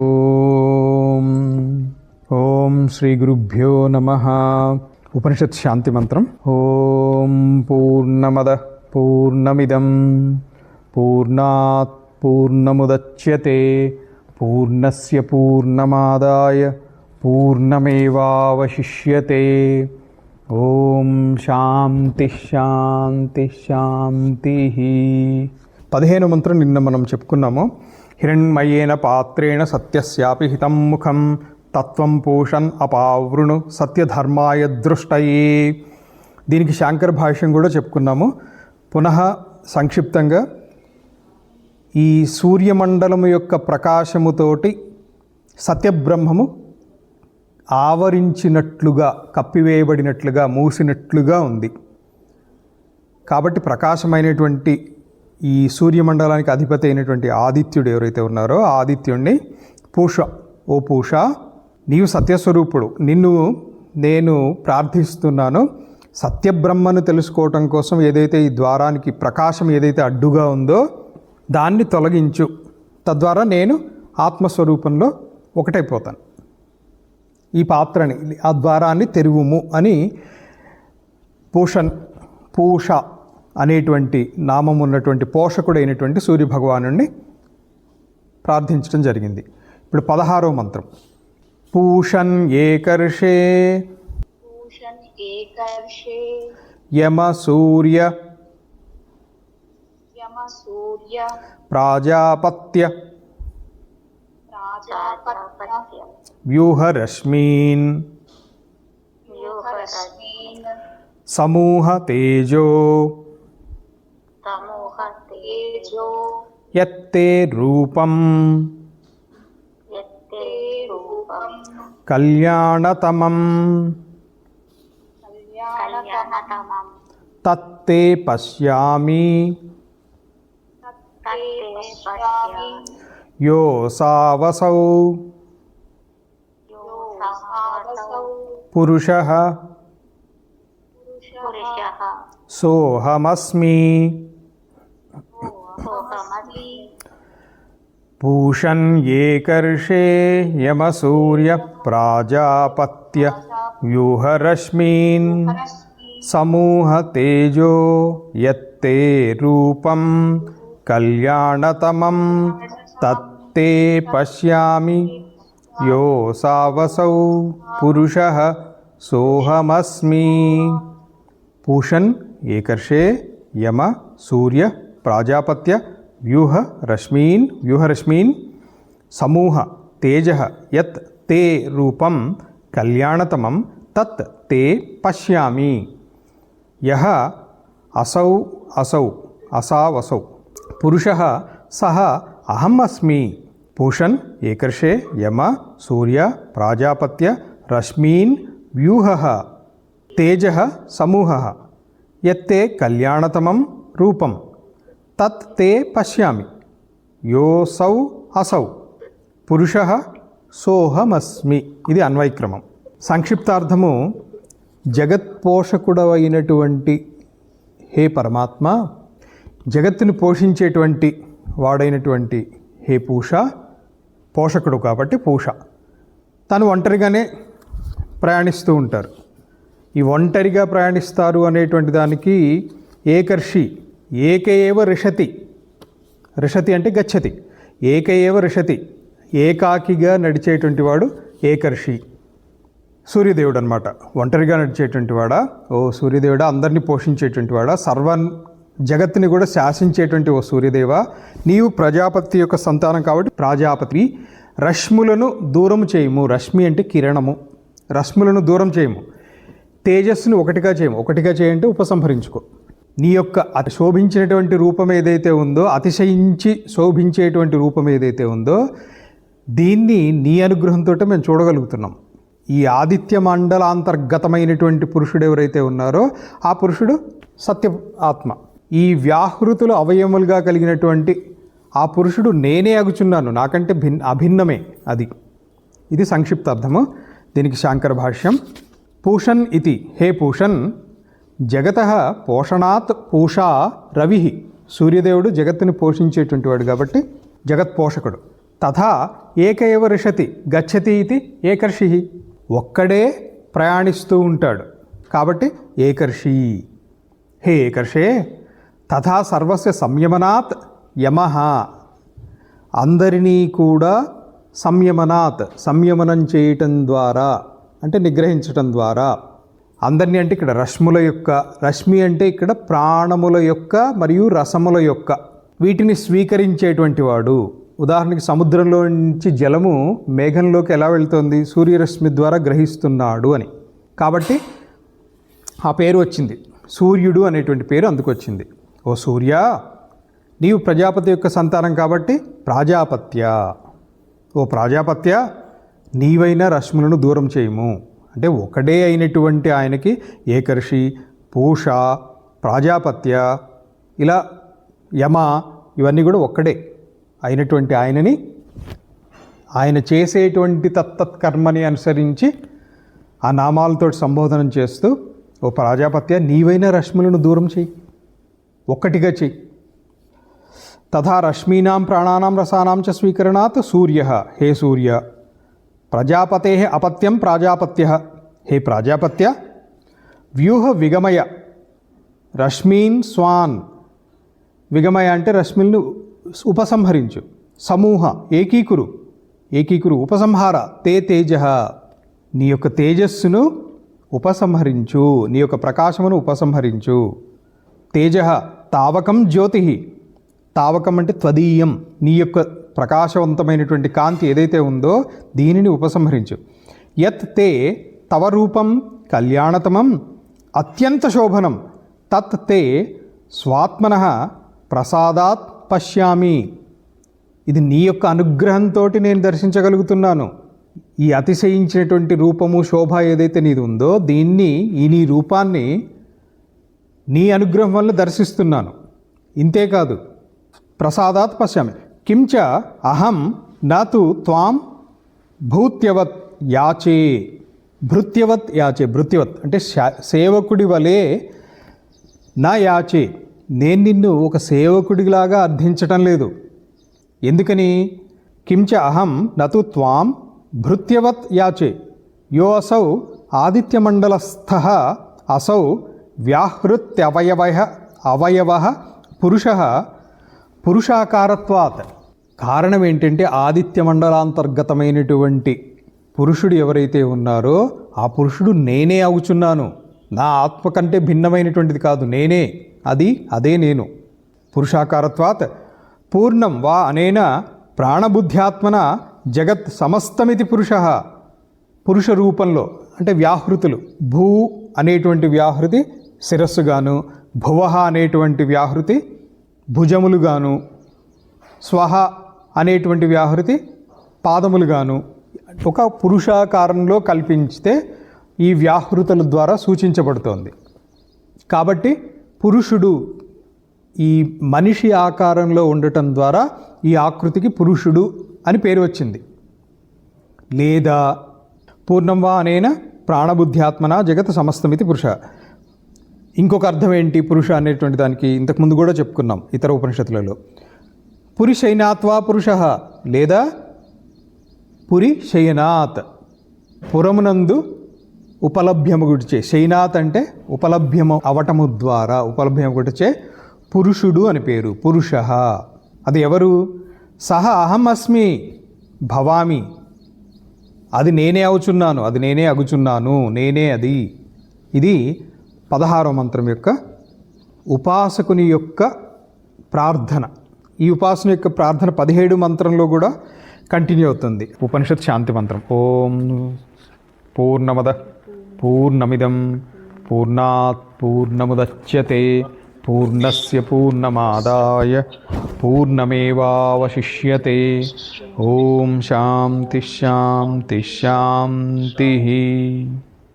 ఓం ఓం శ్రీ గురుభ్యో నమః. ఉపనిషత్ శాంతి మంత్రం. ఓం పూర్ణమద పూర్ణమిదం పూర్ణాత్ పూర్ణముదచ్యతే పూర్ణస్య పూర్ణమాదాయ పూర్ణమేవావశిష్యతే. ఓం శాంతి శాంతి శాంతి. 15వ మంత్రం నిన్న మనం చెప్పుకున్నాము. హిరణ్మయేన పాత్రేణ సత్యస్యాపి హితం ముఖం తత్వం పూషన్ అపావృణు సత్యధర్మాయ దృష్టయే. దీనికి శాంకర భాష్యం కూడా చెప్పుకున్నాము. పునః సంక్షిప్తంగా ఈ సూర్యమండలము యొక్క ప్రకాశముతోటి సత్యబ్రహ్మము ఆవరించినట్లుగా, కప్పివేయబడినట్లుగా, మూసినట్లుగా ఉంది. కాబట్టి ప్రకాశమైనటువంటి ఈ సూర్యమండలానికి అధిపతి అయినటువంటి ఆదిత్యుడు ఎవరైతే ఉన్నారో ఆ ఆదిత్యుడిని పూష, ఓ పూష నీవు సత్యస్వరూపుడు, నిన్ను నేను ప్రార్థిస్తున్నాను. సత్యబ్రహ్మను తెలుసుకోవటం కోసం ఏదైతే ఈ ద్వారానికి ప్రకాశం ఏదైతే అడ్డుగా ఉందో దాన్ని తొలగించు, తద్వారా నేను ఆత్మస్వరూపంలో ఒకటైపోతాను. ఈ పాత్రని, ఆ ద్వారాన్ని తెరువుము అని పూష అనేటువంటి నామం ఉన్నటువంటి పోషకుడైనటువంటి సూర్యభగవానుడిని ప్రార్థించడం జరిగింది. ఇప్పుడు 16వ మంత్రం. పూషన్ ఏకర్షే యమ సూర్య ప్రాజాపత్య వ్యూహరశ్మీన్ సమూహ తేజో యత్తే రూపం కళ్యాణతమం తత్తే పశ్యామి యోసావసౌ పురుషః సోహమస్మి. పూషన్ ఏకర్షే యమ సూర్య ప్రాజాపత్య వ్యూహరశ్మీన్ సమూహ తేజో యత్తే రూపం కళ్యాణతమం తత్తే పశ్యామి యోసావసౌ పురుషః సోహమస్మి. పూషన్ ఏకర్షే యమ సూర్య ప్రాజాపత్య వ్యూహరశ్మీన్ సమూహ తేజః యత్ తే రూపం కళ్యాణతమం తత్ తే పశ్యామి. యః అసావసౌ పురుషః సహ అహం అస్మి. పూషన్ ఏకర్షే యమ సూర్య ప్రాజాపత్య రశ్మీన్ వ్యూహః తేజః సమూహః యత్తే కళ్యాణతమం రూపం తత్ తే పశ్యామి యోసౌ అసౌ పురుషః సోహమస్మి. ఇది అన్వయక్రమం. సంక్షిప్తార్థము, జగత్పోషకుడవైనటువంటి హే పరమాత్మ, జగత్తుని పోషించేటువంటి వాడైనటువంటి హే పూష, పోషకుడు కాబట్టి పూష. తను ఒంటరిగానే ప్రయాణిస్తూ ఉంటారు. ఈ ఒంటరిగా ప్రయాణిస్తారు అనేటువంటి దానికి ఏకర్షి, ఏకయేవ రిషతి, రిషతి అంటే గచ్చతి, ఏకయేవ రిషతి, ఏకాకిగా నడిచేటువంటి వాడు ఏకర్షి. సూర్యదేవుడు అనమాట. ఒంటరిగా నడిచేటువంటి వాడా, ఓ సూర్యదేవుడా, అందరినీ పోషించేటువంటి వాడా, జగత్తుని కూడా శాసించేటువంటి ఓ సూర్యదేవ, నీవు ప్రజాపతి యొక్క సంతానం కాబట్టి ప్రాజాపతి. రశ్ములను దూరం చేయము. రశ్మి అంటే కిరణము. రశ్ములను దూరం చేయము. తేజస్సును ఒకటిగా చేయము. ఒకటిగా చేయంటే ఉపసంహరించుకో. నీ యొక్క అతి శోభించినటువంటి రూపం ఏదైతే ఉందో, అతిశయించి శోభించేటువంటి రూపం ఏదైతే ఉందో, దీన్ని నీ అనుగ్రహంతో మేము చూడగలుగుతున్నాం. ఈ ఆదిత్య మండలాంతర్గతమైనటువంటి పురుషుడు ఎవరైతే ఉన్నారో ఆ పురుషుడు సత్య ఆత్మ. ఈ వ్యాహృతులు అవయములుగా కలిగినటువంటి ఆ పురుషుడు నేనే అగుచున్నాను, నాకంటే అభిన్నమే అది. ఇది సంక్షిప్తార్థము. దీనికి శాంకర భాష్యం. పూషన్ ఇతి, హే పూషన్, జగతః పోషణాత్ పూషా రవి. సూర్యదేవుడు జగత్తుని పోషించేటువంటి వాడు కాబట్టి జగత్ పోషకుడు. తథా ఏక ఏవ రిషతి గచ్చతి ఇది ఏకర్షి. ఒక్కడే ప్రయాణిస్తూ ఉంటాడు కాబట్టి ఏకర్షి. హే ఏకర్షే తథా సర్వస్య సంయమనాత్ యమః. అందరినీ కూడా సంయమనాత్ సంయమనం చేయటం ద్వారా అంటే నిగ్రహించటం ద్వారా, అందరినీ అంటే ఇక్కడ రశ్ముల యొక్క, రశ్మి అంటే ఇక్కడ ప్రాణముల యొక్క మరియు రసముల యొక్క, వీటిని స్వీకరించేటువంటి వాడు. ఉదాహరణకి సముద్రంలో నుంచి జలము మేఘంలోకి ఎలా వెళ్తుంది? సూర్యరశ్మి ద్వారా గ్రహిస్తున్నాడు అని. కాబట్టి ఆ పేరు వచ్చింది, సూర్యుడు అనేటువంటి పేరు అందుకు వచ్చింది. ఓ సూర్య, నీవు ప్రజాపతి యొక్క సంతానం కాబట్టి ప్రాజాపత్య. ఓ ప్రాజాపత్య, నీవైనా రశ్ములను దూరం చేయము. అంటే ఒకడే అయినటువంటి ఆయనకి ఏకర్షి, పూష, ప్రాజాపత్య, ఇలా యమ, ఇవన్నీ కూడా ఒక్కడే అయినటువంటి ఆయనని, ఆయన చేసేటువంటి తత్తత్కర్మని అనుసరించి ఆ నామాలతో సంబోధనం చేస్తూ, ఓ ప్రాజాపత్య, నీవైనా రశ్ములను దూరం చేయి, ఒక్కటిగా చెయ్యి. తథా రశ్మీనాం ప్రాణానాం రసానాం చ స్వీకరణాత్ సూర్య. హే సూర్య, ప్రజాపతే అపత్యం ప్రాజాపత్య. హే ప్రాజాపత్య, వ్యూహ విగమయ రశ్మీన్ స్వాన్. విగమయ అంటే రశ్మిలను ఉపసంహరించు. సమూహ ఏకీకురు, ఏకీకురు ఉపసంహార. తే తేజ, నీ యొక్క తేజస్సును ఉపసంహరించు, నీ యొక్క ప్రకాశమును ఉపసంహరించు. తేజ తావకం జ్యోతి. తావకం అంటే త్వదీయం, నీ యొక్క ప్రకాశవంతమైనటువంటి కాంతి ఏదైతే ఉందో దీనిని ఉపసంహరించు. యత్ తే తవ రూపం కళ్యాణతమం అత్యంత శోభనం తత్ తే స్వాత్మనః ప్రసాదాత్ పశ్యామి. ఇది నీ యొక్క అనుగ్రహంతో నేను దర్శించగలుగుతున్నాను. ఈ అతిశయించినటువంటి రూపము, శోభ ఏదైతే నీది ఉందో దీన్ని, ఈ నీ రూపాన్ని నీ అనుగ్రహం వల్ల దర్శిస్తున్నాను. ఇంతేకాదు, ప్రసాదాత్ పశ్యామి. కించ అహం నాతు త్వాం భూత్యవత్ యాచే. భృత్యవత్ యాచే, భృత్యవత్ అంటే సేవకుడి వలె నా యాచే. నేను నిన్ను ఒక సేవకుడిలాగా అర్థించటం లేదు. ఎందుకని? కించ అహం నతు త్వాం భృత్యవత్ యాచే. యో అసౌ ఆదిత్యమండలస్థః అసౌ వ్యాహృత్యవయవః అవయవః పురుషః పురుషాకారత్వాత్. కారణం ఏంటంటే ఆదిత్య మండలాంతర్గతమైనటువంటి పురుషుడు ఎవరైతే ఉన్నారో ఆ పురుషుడు నేనే అవుచున్నాను. నా ఆత్మ కంటే భిన్నమైనటువంటిది కాదు, నేనే అది, అదే నేను. పురుషాకారత్వాత్ పూర్ణం వా అనేన ప్రాణబుద్ధ్యాత్మన జగత్ సమస్తమితి పురుష. పురుష రూపంలో అంటే వ్యాహృతులు. భూ అనేటువంటి వ్యాహృతి శిరస్సుగాను, భువః అనేటువంటి వ్యాహృతి భుజములుగాను, స్వహ అనేటువంటి వ్యాహృతి పాదములుగాను ఒక పురుషాకారంలో కల్పించితే ఈ వ్యాహృతుల ద్వారా సూచించబడుతోంది. కాబట్టి పురుషుడు ఈ మనిషి ఆకారంలో ఉండటం ద్వారా ఈ ఆకృతికి పురుషుడు అని పేరు వచ్చింది. లేదా పూర్ణం వా అనేన ప్రాణబుద్ధ్యాత్మన జగత్ సమస్తమితి పురుష. ఇంకొక అర్థం ఏంటి పురుష అనేటువంటి దానికి? ఇంతకుముందు కూడా చెప్పుకున్నాం ఇతర ఉపనిషత్తులలో. పురి శయనాత్వా పురుష, లేదా పురి శయనాత్, పురమునందు ఉపలభ్యమగుడిచే. శయనాత్ అంటే ఉపలభ్యము అవటము ద్వారా, ఉపలభ్యమగుడిచే పురుషుడు అని పేరు. పురుష అది ఎవరు? సహ అహం అస్మి భవామి, అది నేనే అవుచున్నాను, అది నేనే అగుచున్నాను, నేనే అది. ఇది 16వ మంత్రం యొక్క ఉపాసకుని యొక్క ప్రార్థన. ఈ ఉపాసన యొక్క ప్రార్థన 17 మంత్రంలో కూడా కంటిన్యూ అవుతుంది. ఉపనిషత్ శాంతి మంత్రం. ఓం పూర్ణమద పూర్ణమిదం పూర్ణాత్ పూర్ణముదచ్యతే పూర్ణస్య పూర్ణమాదాయ పూర్ణమేవావశిష్యతే. ఓం శాంతి శాంతి శాంతి.